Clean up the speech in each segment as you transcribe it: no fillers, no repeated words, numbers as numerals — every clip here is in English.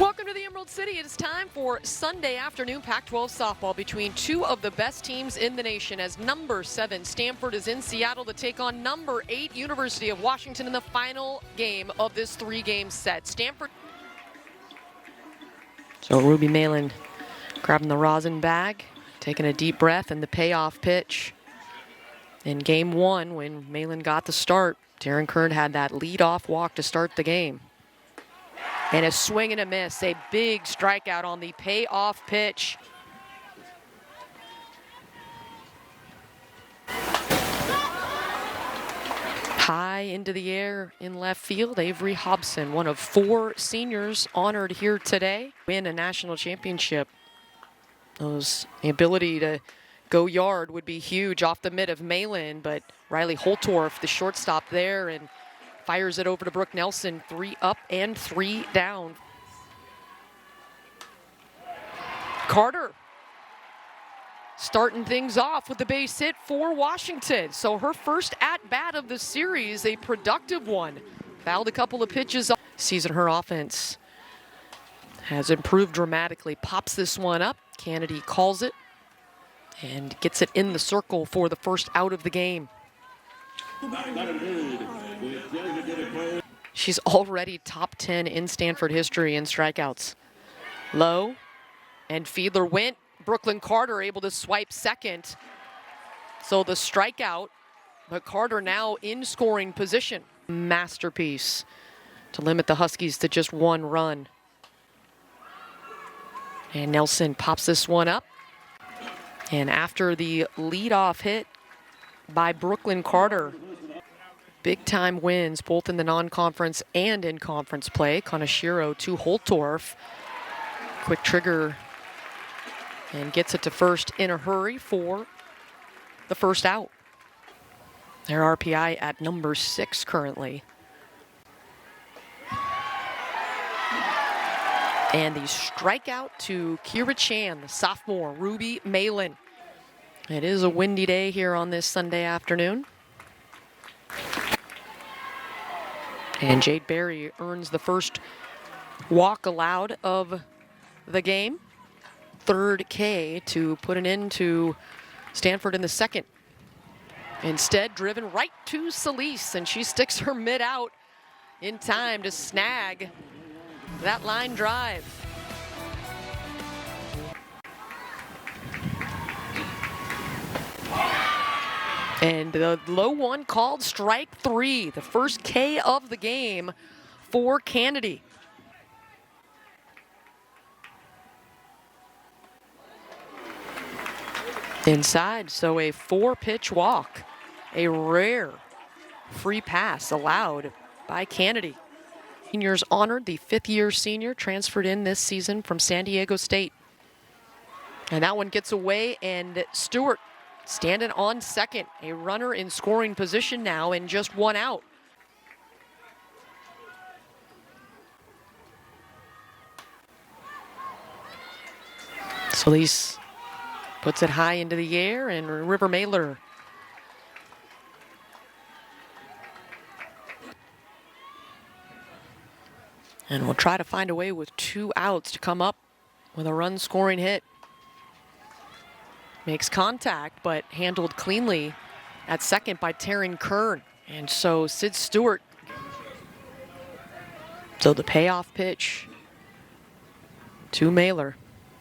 Welcome to the Emerald City. It is time for Sunday afternoon Pac-12 softball between two of the best teams in the nation as number 7 Stanford is in Seattle to take on number 8 University of Washington in the final game of this 3-game set. Stanford. So Ruby Malin grabbing the rosin bag, taking a deep breath, and the payoff pitch. In game 1, when Malin got the start, Taryn Kern had that lead-off walk to start the game. And a swing and a miss, a big strikeout on the payoff pitch. High into the air in left field, Avery Hobson, one of 4 seniors honored here today, win a national championship. The ability to go yard would be huge off the mid of Malin, but Riley Holtorf, the shortstop there, and fires it over to Brooke Nelson, 3 up and 3 down. Carter starting things off with the base hit for Washington. So her first at-bat of the series, a productive one. Fouled a couple of pitches. Season her offense has improved dramatically. Pops this one up. Kennedy calls it and gets it in the circle for the first out of the game. She's already top 10 in Stanford history in strikeouts. Low, and Fiedler went. Brooklyn Carter able to swipe second. So the strikeout, but Carter now in scoring position. Masterpiece to limit the Huskies to just 1 run. And Nelson pops this one up. And after the leadoff hit by Brooklyn Carter, big-time wins, both in the non-conference and in conference play. Kaneshiro to Holtorf. Quick trigger and gets it to first in a hurry for the first out. Their RPI at number 6 currently. And the strikeout to Kira Chan, the sophomore, Ruby Malin. It is a windy day here on this Sunday afternoon. And Jade Berry earns the first walk allowed of the game. 3rd K to put an end to Stanford in the second. Instead, driven right to Solis, and she sticks her mid out in time to snag that line drive. And the low one called strike 3, the first K of the game for Kennedy. Inside, so a 4-pitch walk, a rare free pass allowed by Kennedy. Seniors honored, the 5th-year senior transferred in this season from San Diego State. And that one gets away, and Stewart standing on second. A runner in scoring position now and just 1 out. Solis puts it high into the air, and River Mailer and we'll try to find a way with 2 outs to come up with a run-scoring hit. Makes contact, but handled cleanly at second by Taryn Kern. And so Sid Stewart. So the payoff pitch to Mailer,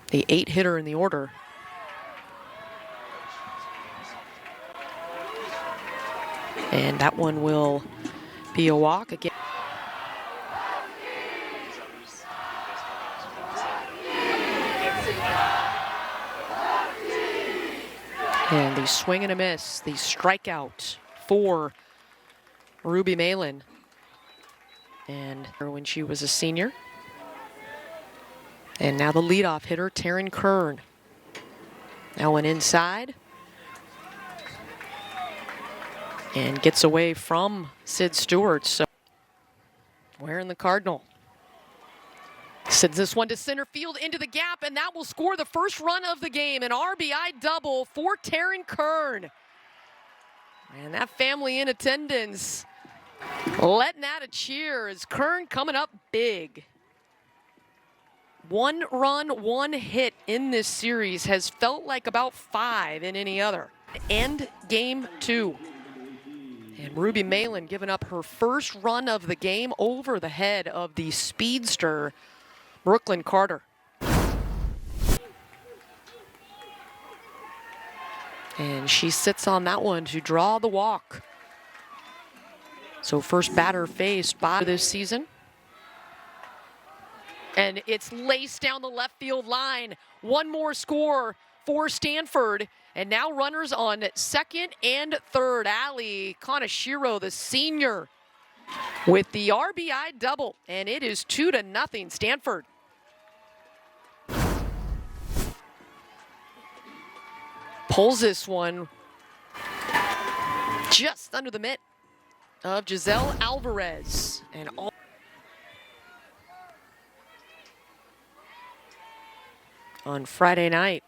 the 8-hitter in the order. And that one will be a walk again. And the swing and a miss, the strikeout for Ruby Malin. And when she was a senior. And now the leadoff hitter, Taryn Kern. Now one inside. And gets away from Sid Stewart. So wearing the Cardinal. Sends this one to center field into the gap, and that will score the first run of the game. An RBI double for Taryn Kern. And that family in attendance letting out a cheer as Kern coming up big. 1 run, 1 hit in this series has felt like about 5 in any other. End game 2. And Ruby Malin giving up her first run of the game over the head of the speedster, Brooklyn Carter. And she sits on that one to draw the walk. So first batter faced by this season. And it's laced down the left field line. One more score for Stanford. And now runners on second and third. Ali Kaneshiro, the senior, with the RBI double. And it is 2-0 Stanford. Pulls this one just under the mitt of Giselle Alvarez. And all on Friday night.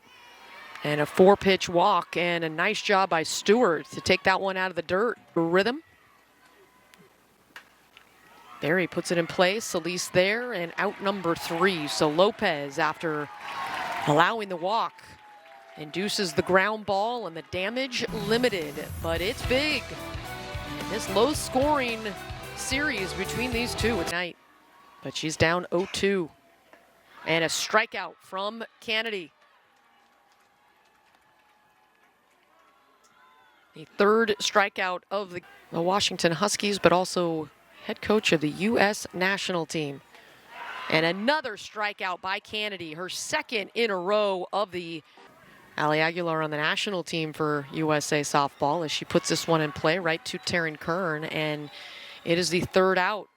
And a 4-pitch walk and a nice job by Stewart to take that one out of the dirt. Rhythm. Barry puts it in place. Elise there and out number 3. So Lopez, after allowing the walk, induces the ground ball and the damage limited, but it's big. And this low-scoring series between these two tonight. But she's down 0-2. And a strikeout from Kennedy. The third strikeout of the Washington Huskies, but also head coach of the U.S. national team. And another strikeout by Kennedy, her second in a row of the Ali Aguilar on the national team for USA softball as she puts this one in play right to Taryn Kern, and it is the third out.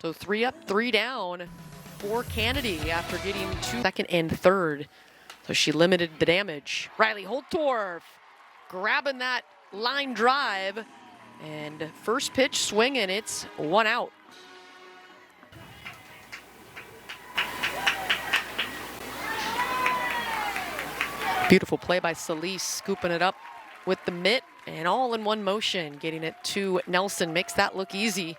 So 3 up, 3 down for Kennedy after getting 2 second and third. So she limited the damage. Riley Holtorf grabbing that line drive, and first pitch swing, and it's 1 out. Beautiful play by Solis, scooping it up with the mitt and all in one motion, getting it to Nelson, makes that look easy.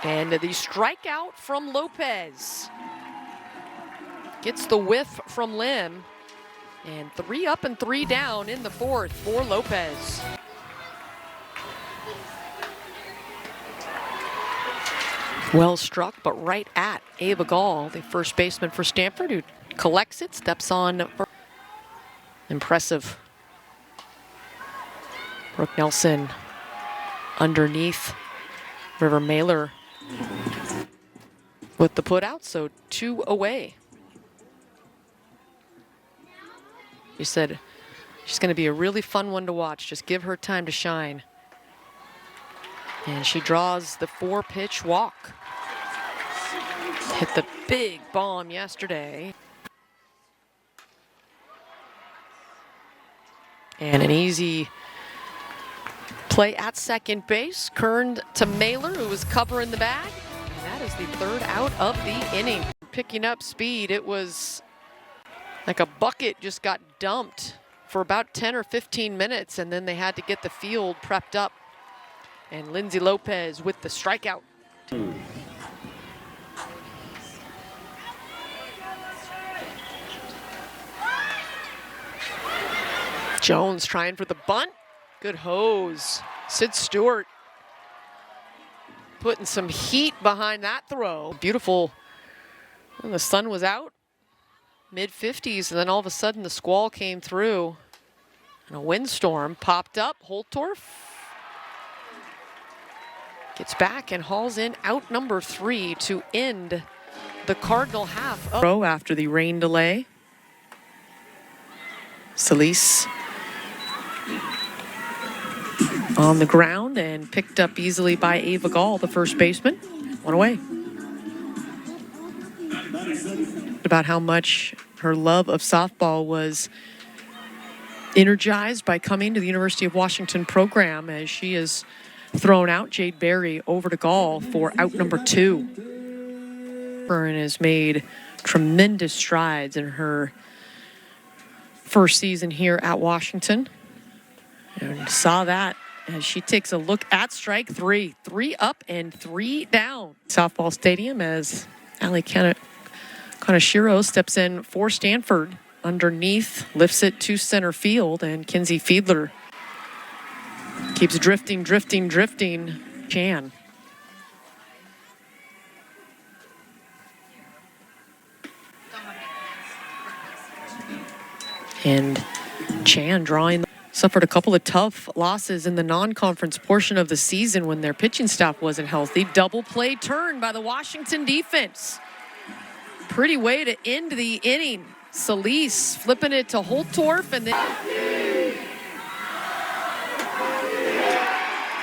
And the strikeout from Lopez gets the whiff from Lim. And 3 up and 3 down in the fourth for Lopez. Well struck, but right at Ava Gall, the first baseman for Stanford, who collects it, steps on. Impressive. Brooke Nelson underneath River Mailer with the put out, so 2 away. You said she's going to be a really fun one to watch. Just give her time to shine. And she draws the 4-pitch walk. Hit the big bomb yesterday. And an easy play at second base. Kern to Mailer, who was covering the bag. And that is the third out of the inning. Picking up speed, it was like a bucket just got dumped for about 10 or 15 minutes, and then they had to get the field prepped up. And Lindsay Lopez with the strikeout. Jones trying for the bunt. Good hose. Sid Stewart putting some heat behind that throw. Beautiful. And the sun was out. Mid-50s, and then all of a sudden the squall came through and a windstorm popped up. Holtorf gets back and hauls in out number 3 to end the Cardinal half after the rain delay. Solis on the ground and picked up easily by Ava Gall, the first baseman. 1 away. About how much her love of softball was energized by coming to the University of Washington program, as she has thrown out Jade Berry over to Gall for out number 2. Byrne has made tremendous strides in her first season here at Washington, and saw that as she takes a look at strike three. 3 up and 3 down. Softball stadium as Ali Kaneshiro steps in for Stanford. Underneath, lifts it to center field, and Kinsey Fiedler keeps drifting. Chan. And Chan suffered a couple of tough losses in the non-conference portion of the season when their pitching staff wasn't healthy. Double play turn by the Washington defense. Pretty way to end the inning. Solis flipping it to Holtorf,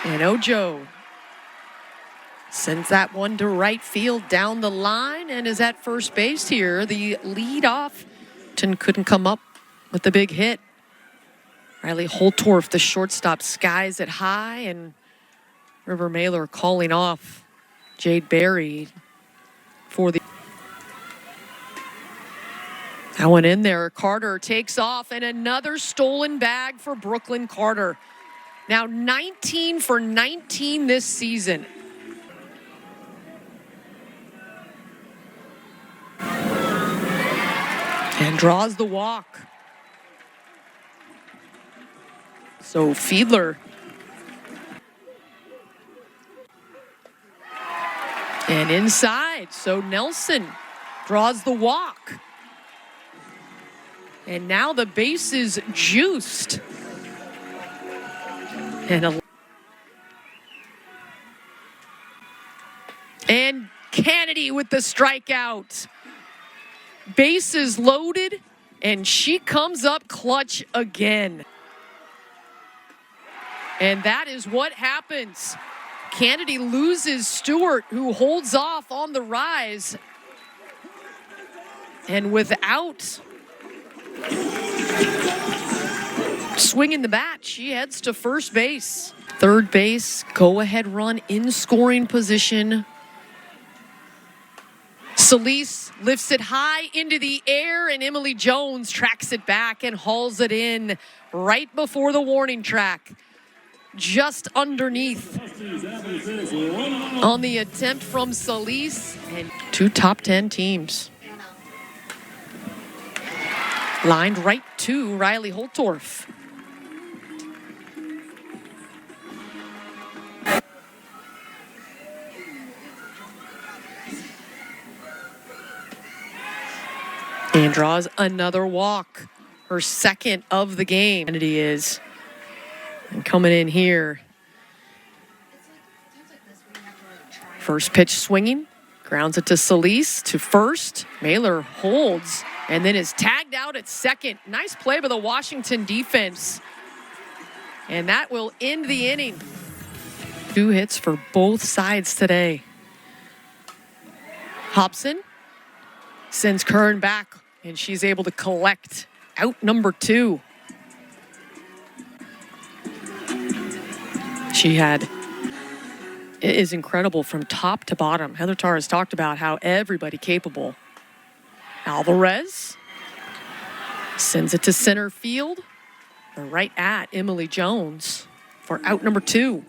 and Ojo sends that one to right field down the line and is at first base here. The leadoff couldn't come up with the big hit. Riley Holtorf, the shortstop, skies it high, and River Mailer calling off Jade Berry for the... That one in there. Carter takes off, and another stolen bag for Brooklyn Carter. Now 19 for 19 this season. And draws the walk. So Fiedler. And inside, so Nelson draws the walk. And now the base is juiced. And Kennedy with the strikeout. Bases loaded, and she comes up clutch again. And that is what happens. Kennedy loses Stewart, who holds off on the rise. And without swinging the bat, she heads to first base. Third base, go-ahead run in scoring position. Solis lifts it high into the air, and Emily Jones tracks it back and hauls it in right before the warning track. Just underneath on the attempt from Solis, and 2 top 10 teams. Lined right to Riley Holtorf. And draws another walk, her second of the game. Kennedy is. And coming in here. First pitch swinging, grounds it to Solis to first. Mailer holds and then is tagged out at second. Nice play by the Washington defense. And that will end the inning. 2 hits for both sides today. Hobson sends Kern back, and she's able to collect out number 2. It is incredible from top to bottom. Heather Tarr has talked about how everybody capable. Alvarez sends it to center field. Right at Emily Jones for out number 2.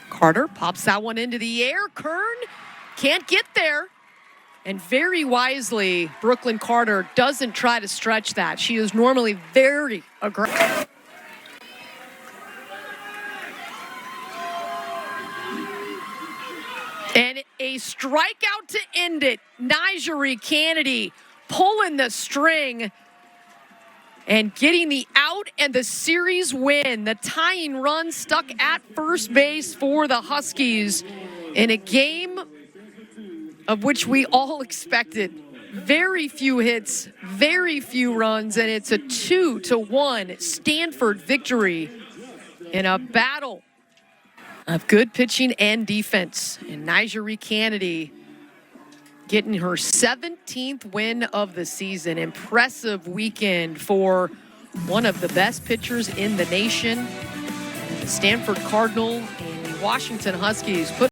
Carter pops that one into the air. Kern can't get there. And very wisely, Brooklyn Carter doesn't try to stretch that. She is normally very aggressive. And a strikeout to end it. Nigeri Kennedy pulling the string and getting the out and the series win. The tying run stuck at first base for the Huskies in a game of which we all expected very few hits, very few runs, and it's a 2-1 Stanford victory in a battle of good pitching and defense. And Nigeri Kennedy getting her 17th win of the season. Impressive weekend for one of the best pitchers in the nation. The Stanford Cardinal and the Washington Huskies put